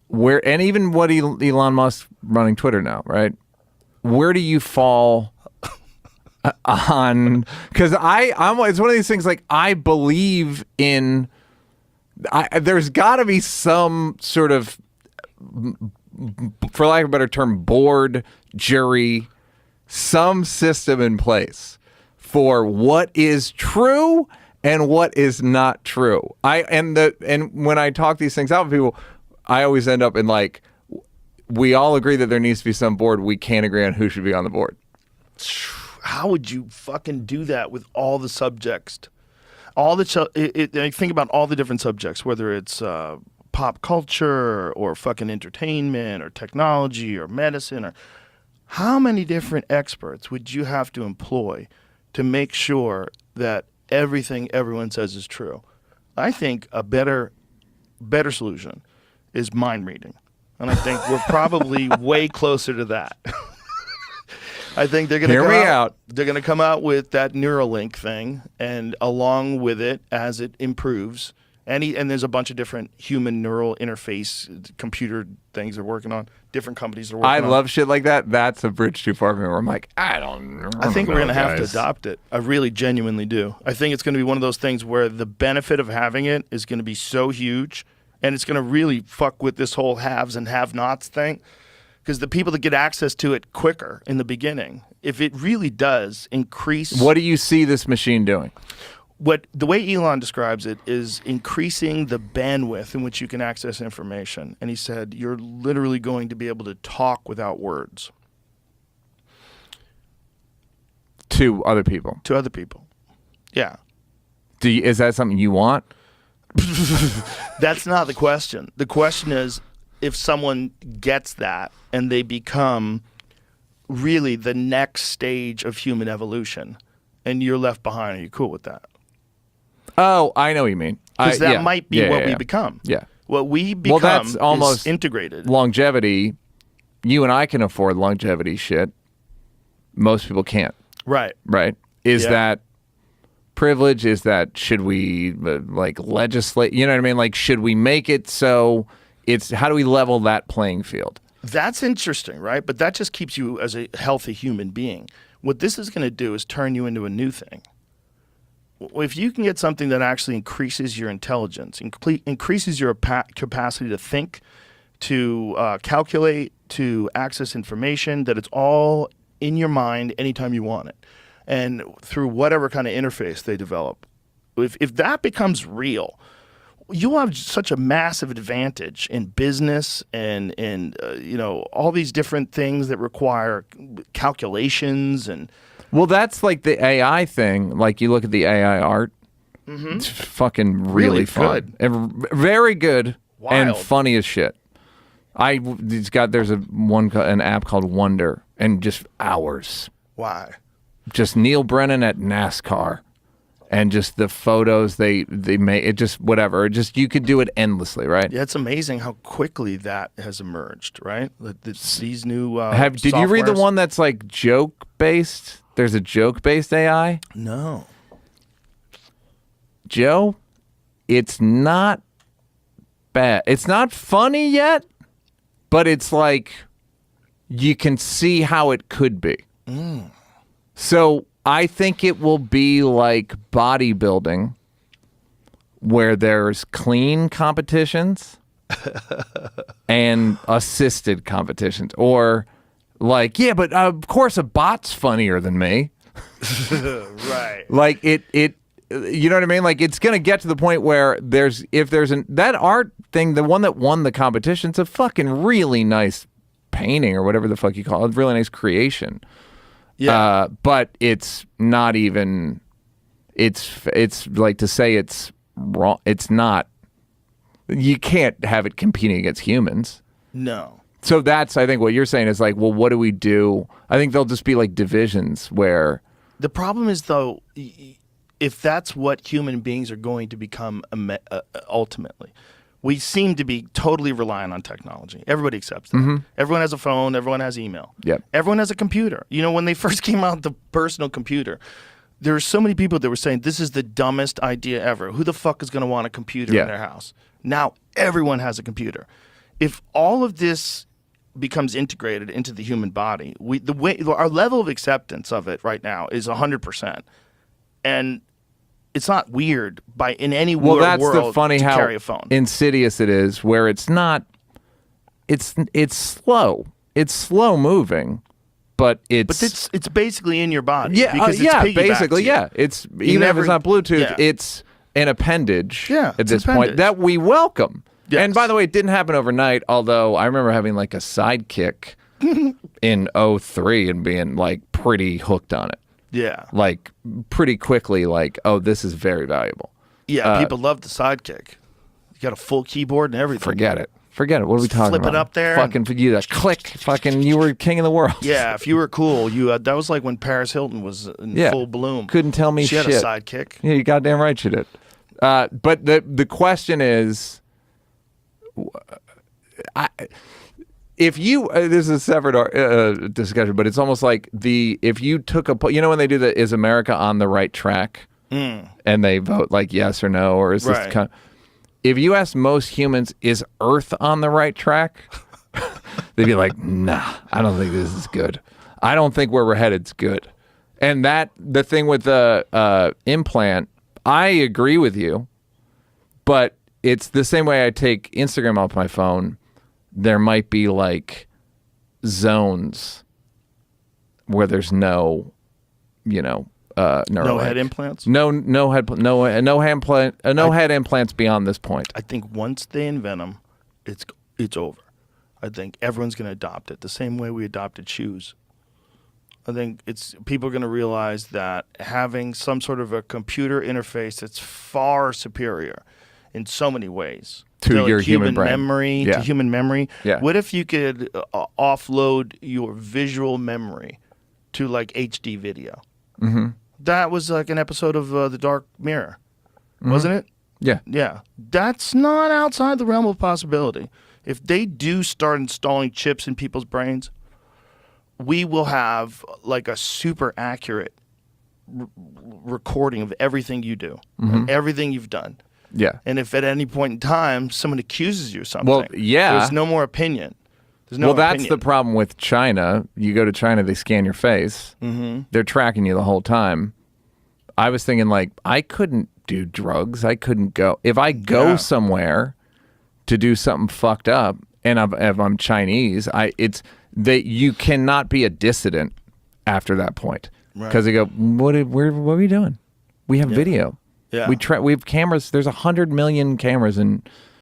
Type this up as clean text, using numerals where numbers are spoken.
where, and even what Elon Musk running Twitter now, right? Where do you fall on? Because it's one of these things. Like, I believe in. There's got to be some sort of, for lack of a better term, board, jury, some system in place for what is true and what is not true. And when I talk these things out with people, I always end up in like, we all agree that there needs to be some board. We can't agree on who should be on the board. How would you fucking do that with all the subjects? I think about all the different subjects, whether it's pop culture or fucking entertainment or technology or medicine, or how many different experts would you have to employ to make sure that everything everyone says is true? I think a better solution is mind reading. And I think we're probably way closer to that. I think they're going to come out with that NeuraLink thing, and along with it, as it improves, and there's a bunch of different human neural interface computer things they're working on. Different companies are working on. I love shit like that. That's a bridge too far for me where I'm like, I think we're going to have to adopt it. I really genuinely do. I think it's going to be one of those things where the benefit of having it is going to be so huge, and it's going to really fuck with this whole haves and have-nots thing. Because the people that get access to it quicker in the beginning, if it really does increase... What do you see this machine doing? The way Elon describes it is increasing the bandwidth in which you can access information. And he said, you're literally going to be able to talk without words. To other people? To other people. Yeah. Is that something you want? That's not the question. The question is, if someone gets that and they become really the next stage of human evolution and you're left behind, are you cool with that? Oh, I know what you mean. Because that might be what we become. Yeah. What we become that's almost is integrated. Longevity. You and I can afford longevity shit. Most people can't. Right. Right? Is that privilege? Is that, should we like legislate? You know what I mean? Like, should we make it so... It's how do we level that playing field? That's interesting, right? But that just keeps you as a healthy human being. What this is going to do is turn you into a new thing. If you can get something that actually increases your intelligence, increases your capacity to think, to calculate, to access information, that it's all in your mind anytime you want it, and through whatever kind of interface they develop. If that becomes real, you'll have such a massive advantage in business and all these different things that require calculations and. Well, that's like the AI thing. Like, you look at the AI art, it's fucking really fun. And very good. Wild. And funny as shit. There's an app called Wonder, and just hours. Why? Just Neil Brennan at NASCAR. And just the photos they make, it just whatever. It just, you could do it endlessly, right? Yeah, it's amazing how quickly that has emerged, right? These new did you read the one that's like joke based? There's a joke based AI. No. Joe, it's not bad. It's not funny yet, but it's like you can see how it could be. So I think it will be like bodybuilding, where there's clean competitions and assisted competitions. Or like, yeah, but of course a bot's funnier than me. Right. Like it, you know what I mean? Like, it's going to get to the point where that art thing, the one that won the competition, it's a fucking really nice painting or whatever the fuck you call it. Really nice creation. Yeah. But it's not even, it's like, to say it's wrong. It's not, you can't have it competing against humans. No. So that's, I think what you're saying is like, well, what do we do? I think there'll just be like divisions where. The problem is, though, if that's what human beings are going to become ultimately, we seem to be totally reliant on technology. Everybody accepts that. Mm-hmm. Everyone has a phone. Everyone has email. Yep. Everyone has a computer. You know, when they first came out, the personal computer, there were so many people that were saying, this is the dumbest idea ever. Who the fuck is going to want a computer in their house? Now everyone has a computer. if all of this becomes integrated into the human body, our level of acceptance of it right now is 100%, and it's not weird in any world the funny to how carry a phone. insidious it is, where it's not. It's slow. It's slow moving, but it's basically in your body. yeah, because basically, yeah. It's even if it's not Bluetooth, it's an appendage. Yeah, at this point that we welcome. Yes. And by the way, it didn't happen overnight. Although I remember having like a sidekick in 2003 and being like pretty hooked on it. Yeah, Like pretty quickly, like, oh, this is very valuable. yeah. People love the Sidekick. You got a full keyboard and everything. Forget it. What are we talking about? Flip it up there. Fucking you that click. Fucking you were king of the world. Yeah, if you were cool, that was like when Paris Hilton was in full bloom. Couldn't tell me she shit. She had a sidekick. Yeah, you goddamn right she did. But the question is, if you this is a separate discussion, but it's almost like if you took when they do the "Is America on the right track?" and they vote like yes or no, or is this kind of, if you ask most humans, is Earth on the right track? They'd be like, nah, I don't think this is good. I don't think where we're headed's good. And the thing with the implant, I agree with you, but it's the same way I take Instagram off my phone. There might be like zones where there's no, NeuraLink. No head implants. No head implants beyond this point. I think once they invent them, it's over. I think everyone's going to adopt it the same way we adopted shoes. I think people are going to realize that having some sort of a computer interface that's far superior in so many ways to your human brain memory, yeah. to human memory. Yeah. What if you could offload your visual memory to like HD video? Mm-hmm. That was like an episode of The Dark Mirror, wasn't it? Yeah. Yeah. That's not outside the realm of possibility. If they do start installing chips in people's brains, we will have like a super accurate recording of everything you do, and everything you've done. Yeah. And if at any point in time someone accuses you of something, well, yeah. there's no more opinion. There's no that's opinion. the problem with China. You go to China, they scan your face. Mm-hmm. They're tracking you the whole time. I was thinking, like, I couldn't do drugs. I couldn't go. If I go somewhere to do something fucked up, and if I'm Chinese, you cannot be a dissident after that point. Because they go, what are we doing? We have video. Yeah. We have cameras. There's 100 million cameras in